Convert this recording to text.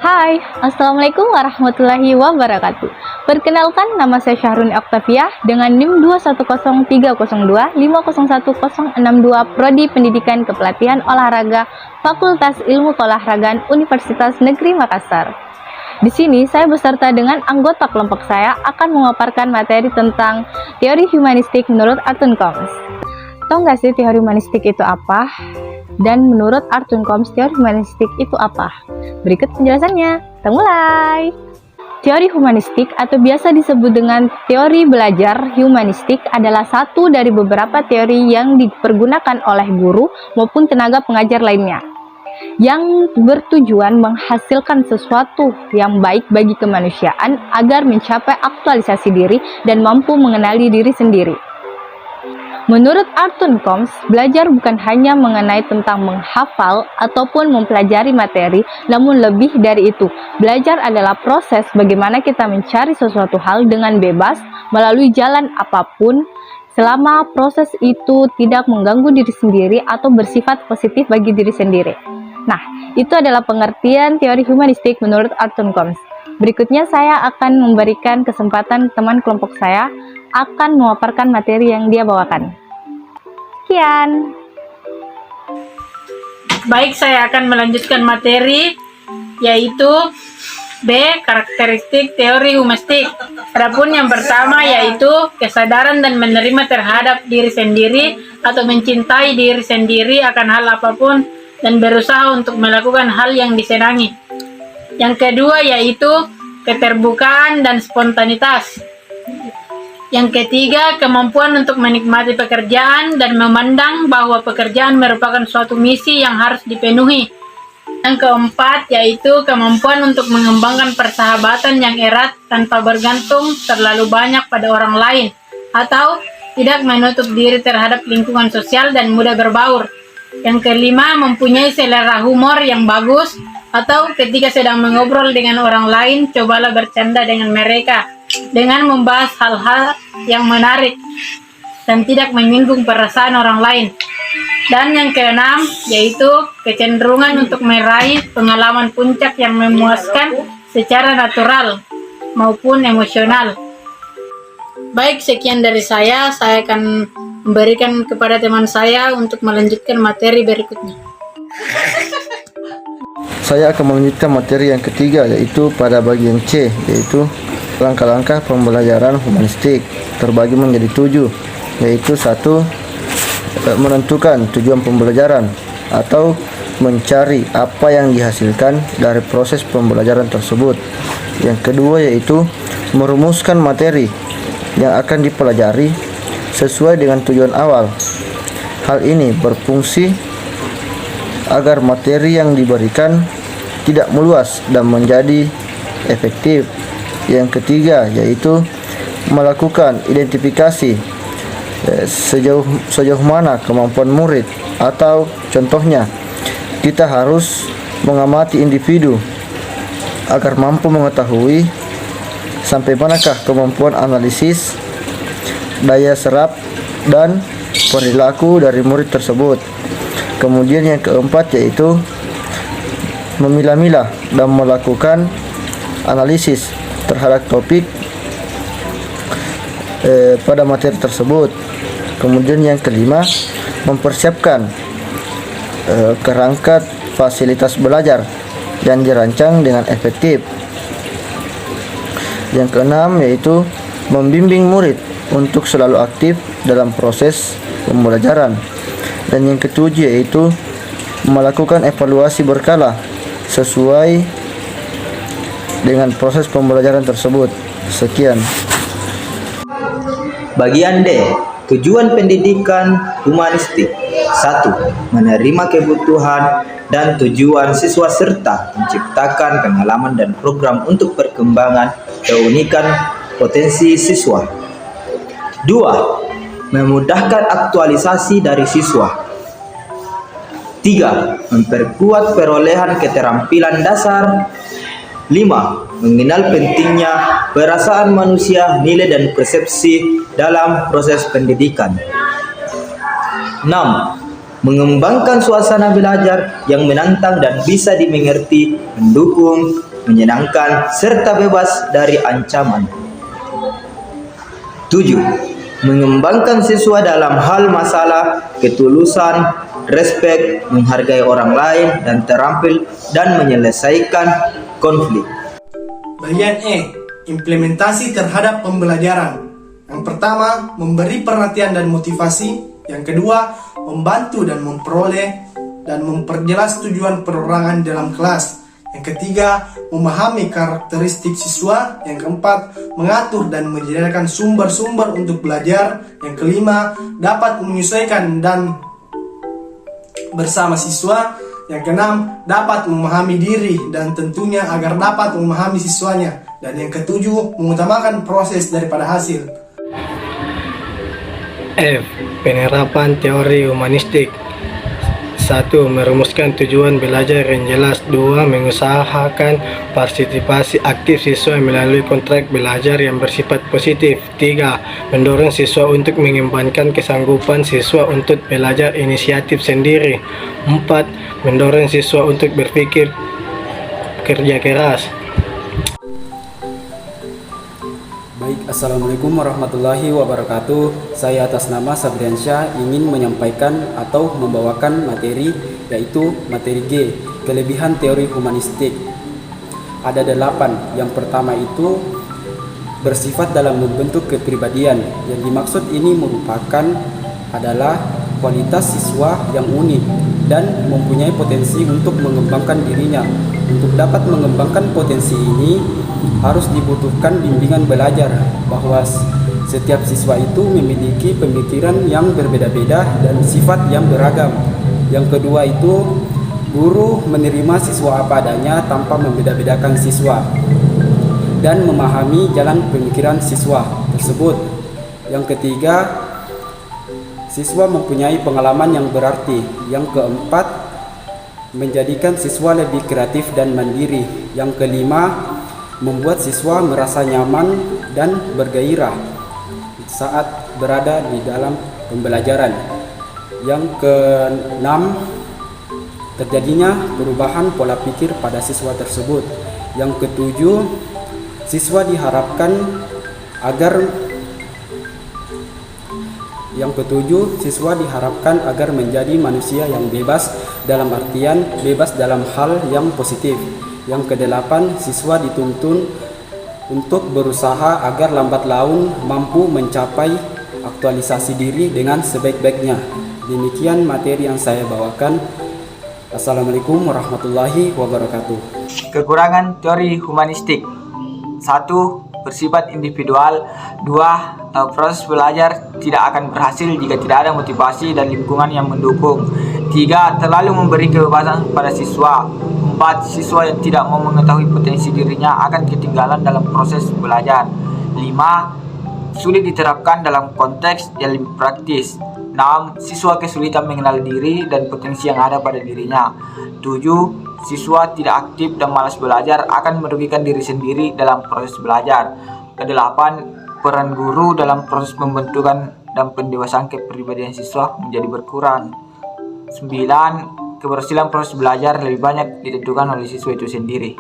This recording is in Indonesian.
Hai, Assalamualaikum warahmatullahi wabarakatuh. Perkenalkan, nama saya Syahruni Octavia dengan NIM 210302501062 Prodi Pendidikan Kepelatihan Olahraga Fakultas Ilmu Keolahragaan Universitas Negeri Makassar. Di sini saya beserta dengan anggota kelompok saya akan memaparkan materi tentang teori humanistik menurut Arthur Combs. Tahu nggak sih teori humanistik itu apa? Dan menurut Arthur Combs, teori humanistik itu apa? Berikut penjelasannya. Kita mulai. Teori humanistik atau biasa disebut dengan teori belajar humanistik adalah satu dari beberapa teori yang dipergunakan oleh guru maupun tenaga pengajar lainnya, yang bertujuan menghasilkan sesuatu yang baik bagi kemanusiaan agar mencapai aktualisasi diri dan mampu mengenali diri sendiri. Menurut Arthur Combs, belajar bukan hanya mengenai tentang menghafal ataupun mempelajari materi, namun lebih dari itu. Belajar adalah proses bagaimana kita mencari sesuatu hal dengan bebas melalui jalan apapun, selama proses itu tidak mengganggu diri sendiri atau bersifat positif bagi diri sendiri. Nah, itu adalah pengertian teori humanistik menurut Arthur Combs. Berikutnya saya akan memberikan kesempatan teman kelompok saya akan memaparkan materi yang dia bawakan. Sekian. Baik, saya akan melanjutkan materi yaitu B. Karakteristik teori humanistik. Adapun yang pertama yaitu kesadaran dan menerima terhadap diri sendiri atau mencintai diri sendiri akan hal apapun dan berusaha untuk melakukan hal yang disenangi. Yang kedua yaitu keterbukaan dan spontanitas. Yang ketiga, kemampuan untuk menikmati pekerjaan dan memandang bahwa pekerjaan merupakan suatu misi yang harus dipenuhi. Yang keempat yaitu kemampuan untuk mengembangkan persahabatan yang erat tanpa bergantung terlalu banyak pada orang lain, atau tidak menutup diri terhadap lingkungan sosial dan mudah berbaur. Yang kelima, mempunyai selera humor yang bagus, atau ketika sedang mengobrol dengan orang lain, cobalah bercanda dengan mereka dengan membahas hal-hal yang menarik dan tidak menyinggung perasaan orang lain. Dan yang keenam yaitu kecenderungan untuk meraih pengalaman puncak yang memuaskan secara natural maupun emosional. Baik, sekian dari saya akan memberikan kepada teman saya untuk melanjutkan materi berikutnya. Saya akan melanjutkan materi yang ketiga, yaitu pada bagian C, yaitu langkah-langkah pembelajaran humanistik terbagi menjadi 7, yaitu 1. Menentukan tujuan pembelajaran atau mencari apa yang dihasilkan dari proses pembelajaran tersebut. Yang kedua yaitu merumuskan materi yang akan dipelajari sesuai dengan tujuan awal. Hal ini berfungsi agar materi yang diberikan tidak meluas dan menjadi efektif. Yang ketiga yaitu melakukan identifikasi sejauh mana kemampuan murid, atau contohnya kita harus mengamati individu agar mampu mengetahui sampai manakah kemampuan analisis, daya serap, dan perilaku dari murid tersebut. Kemudian yang keempat yaitu memilah-milah dan melakukan analisis terhadap topik pada materi tersebut. Kemudian yang kelima, mempersiapkan kerangka fasilitas belajar yang dirancang dengan efektif. Yang keenam yaitu membimbing murid untuk selalu aktif dalam proses pembelajaran. Dan yang ketujuh yaitu melakukan evaluasi berkala sesuai dengan proses pembelajaran tersebut. Sekian. Bagian D. Tujuan pendidikan humanistik. 1. Menerima kebutuhan dan tujuan siswa serta menciptakan pengalaman dan program untuk perkembangan keunikan potensi siswa. 2. Memudahkan aktualisasi dari siswa. 3. Memperkuat perolehan keterampilan dasar. 5. Mengenal pentingnya perasaan manusia, nilai dan persepsi dalam proses pendidikan. 6. Mengembangkan suasana belajar yang menantang dan bisa dimengerti, mendukung menyenangkan, serta bebas dari ancaman. 7. Mengembangkan siswa dalam hal masalah, ketulusan, respek, menghargai orang lain, dan terampil dan menyelesaikan konflik. Bagian E, implementasi terhadap pembelajaran. Yang pertama, memberi perhatian dan motivasi. Yang kedua, membantu dan memperoleh dan memperjelas tujuan perorangan dalam kelas. Yang ketiga, memahami karakteristik siswa. Yang keempat, mengatur dan menyediakan sumber-sumber untuk belajar. Yang kelima, dapat menyesuaikan dan bersama siswa. Yang keenam, dapat memahami diri dan tentunya agar dapat memahami siswanya. Dan yang ketujuh, mengutamakan proses daripada hasil. F. Penerapan teori humanistik. 1. Merumuskan tujuan belajar yang jelas. 2. Mengusahakan partisipasi aktif siswa melalui kontrak belajar yang bersifat positif. 3. Mendorong siswa untuk mengembangkan kesanggupan siswa untuk belajar inisiatif sendiri. 4. Mendorong siswa untuk berpikir kerja keras. Baik, Assalamualaikum warahmatullahi wabarakatuh. Saya atas nama Sabriansyah ingin menyampaikan atau membawakan materi, yaitu materi G, kelebihan teori humanistik. Ada 8. Yang pertama itu bersifat dalam membentuk kepribadian. Yang dimaksud ini merupakan adalah kualitas siswa yang unik dan mempunyai potensi untuk mengembangkan dirinya. Untuk dapat mengembangkan potensi ini harus dibutuhkan bimbingan belajar, bahwa setiap siswa itu memiliki pemikiran yang berbeda-beda dan sifat yang beragam. Yang kedua itu guru menerima siswa apa adanya tanpa membeda-bedakan siswa dan memahami jalan pemikiran siswa tersebut. Yang ketiga, siswa mempunyai pengalaman yang berarti. Yang keempat, menjadikan siswa lebih kreatif dan mandiri. Yang kelima, membuat siswa merasa nyaman dan bergairah saat berada di dalam pembelajaran. Yang keenam, terjadinya perubahan pola pikir pada siswa tersebut. Yang ketujuh, siswa diharapkan agar menjadi manusia yang bebas, dalam artian bebas dalam hal yang positif. Yang kedelapan, siswa dituntun untuk berusaha agar lambat laun mampu mencapai aktualisasi diri dengan sebaik-baiknya. Demikian materi yang saya bawakan. Assalamualaikum warahmatullahi wabarakatuh. Kekurangan teori humanistik. 1. Bersifat individual. 2. Proses belajar tidak akan berhasil jika tidak ada motivasi dan lingkungan yang mendukung. 3. Terlalu memberi kebebasan pada siswa. 4. Siswa yang tidak mau mengetahui potensi dirinya akan ketinggalan dalam proses belajar. 5. Sulit diterapkan dalam konteks yang lebih praktis. 6. Siswa kesulitan mengenal diri dan potensi yang ada pada dirinya. 7. Siswa tidak aktif dan malas belajar akan merugikan diri sendiri dalam proses belajar. 8. Peran guru dalam proses pembentukan dan pendewasaan kepribadian siswa menjadi berkurang. 9. Keberhasilan proses belajar lebih banyak ditentukan oleh siswa itu sendiri.